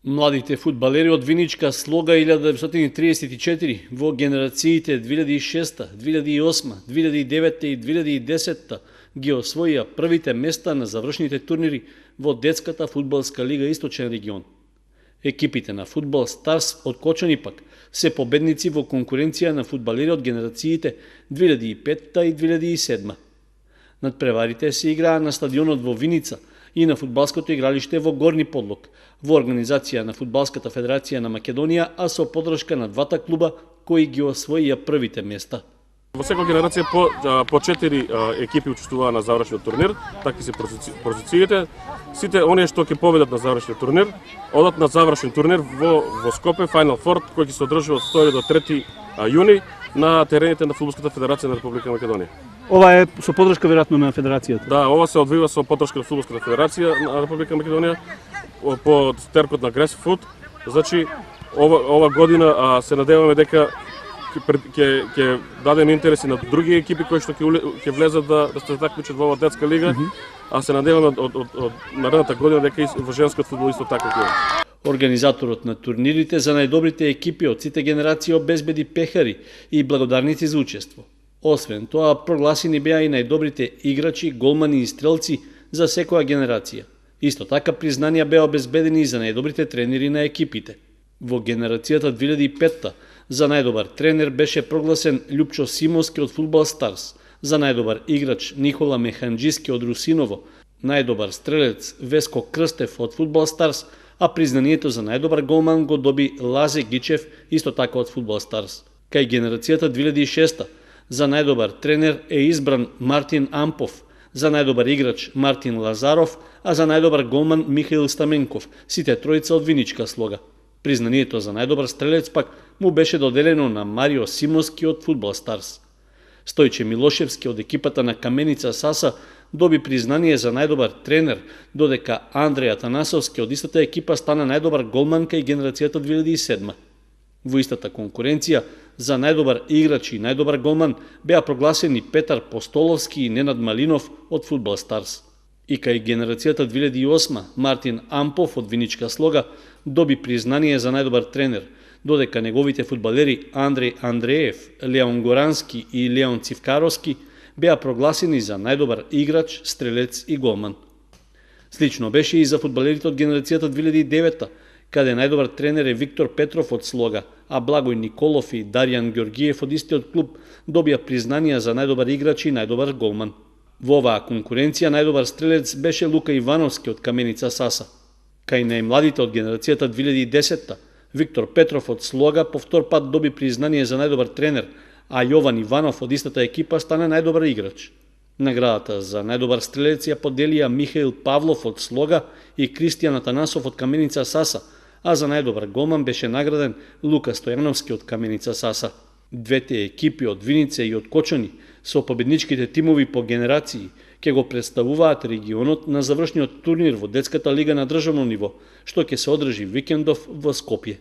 Младите фудбалери од Виничка Слога 1934 во генерациите 2006, 2008, 2009 и 2010 ги освоија првите места на завршните турнири во детската фудбалска лига Источен регион. Екипите на Фудбал Старс од Кочани пак се победници во конкуренција на фудбалери од генерациите 2005 и 2007. Надпреварите се играа на стадионот во Виница и на фудбалското игралиште во Горни Подлог, во организација на Фудбалската федерација на Македонија, а со поддршка на двата клуба кои ги освоија првите места. Во секоја генерација по 4 екипи учествуваа на завршниот турнир, такви се позициите. Сите оние што ќе победат на завршниот турнир, одат на завршен турнир во Скопје, Final Four, кој ќе се одржи од 2 до 3 јуни на терените на Фудбалската федерација на Република Македонија. Ова е со поддршка веројатно на федерацијата. Да, ова се одвива со поддршка на Фудбалската федерација на Република Македонија по теркот на Гресфуд. Значи ова година се надеваме дека ќе дадеме интереси на други екипи кои што ќе влезат да се такмичат во оваа детска лига, а се надеваме од наредната година дека и во женскиот фудбал исто така ќе има. Организаторот на турнирите за најдобрите екипи од сите генерации обезбеди пехари и благодарници за учество. Освен тоа, прогласени беа и најдобрите играчи, голмани и стрелци за секоја генерација. Исто така признанија беа обезбедени и за најдобрите тренери на екипите. Во генерацијата 2005 за најдобар тренер беше прогласен Љупчо Симовски од Фудбал Старс, за најдобар играч Никола Механџиски од Русиново, најдобар стрелец Веско Крстев од Фудбал Старс, а признанието за најдобар голман го доби Лазе Гичев, исто така од Фудбал Старс. Кај генерацијата 2006 за најдобар тренер е избран Мартин Ампов, за најдобар играч Мартин Лазаров, а за најдобар голман Михаил Стаменков, сите тројца од Виничка Слога. Признанието за најдобар стрелец пак му беше доделено на Марио Симовски од Фудбал Старс. Стојче Милошевски од екипата на Каменица Саса доби признание за најдобар тренер, додека Андреј Атанасовски од истата екипа стана најдобар голман кај генерацијата 2007. Во истата конкуренција за најдобар играч и најдобар голман беа прогласени Петар Постоловски и Ненад Малинов од Фудбал Старс. И кај генерацијата 2008 Мартин Ампов од Виничка Слога доби признание за најдобар тренер, додека неговите фудбалери Андреј Андреев, Леон Горански и Леон Цивкаровски беа прогласени за најдобар играч, стрелец и голман. Слично беше и за фудбалерите од генерацијата 2009 каде најдобар тренер е Виктор Петров од Слога, а Благој Николов и Дарјан Ѓоргиев од истиот клуб добија признанија за најдобар играч и најдобар голман. Во оваа конкуренција најдобар стрелец беше Лука Ивановски од Каменица Саса. Кај најмладите од генерацијата 2010 Виктор Петров од Слога повтор пат доби признание за најдобар тренер, а Јован Иванов од истата екипа стана најдобар играч. Наградата за најдобар стрелец ја поделија Михаил Павлов од Слога и Кристијан Атанасов од Каменица Саса, а за најдобар голман беше награден Лука Стојановски од Каменица Саса. Двете екипи од Виница и од Кочани со победничките тимови по генерации ќе го представуваат регионот на завршниот турнир во детската лига на државно ниво, што ќе се одржи викендов во Скопје.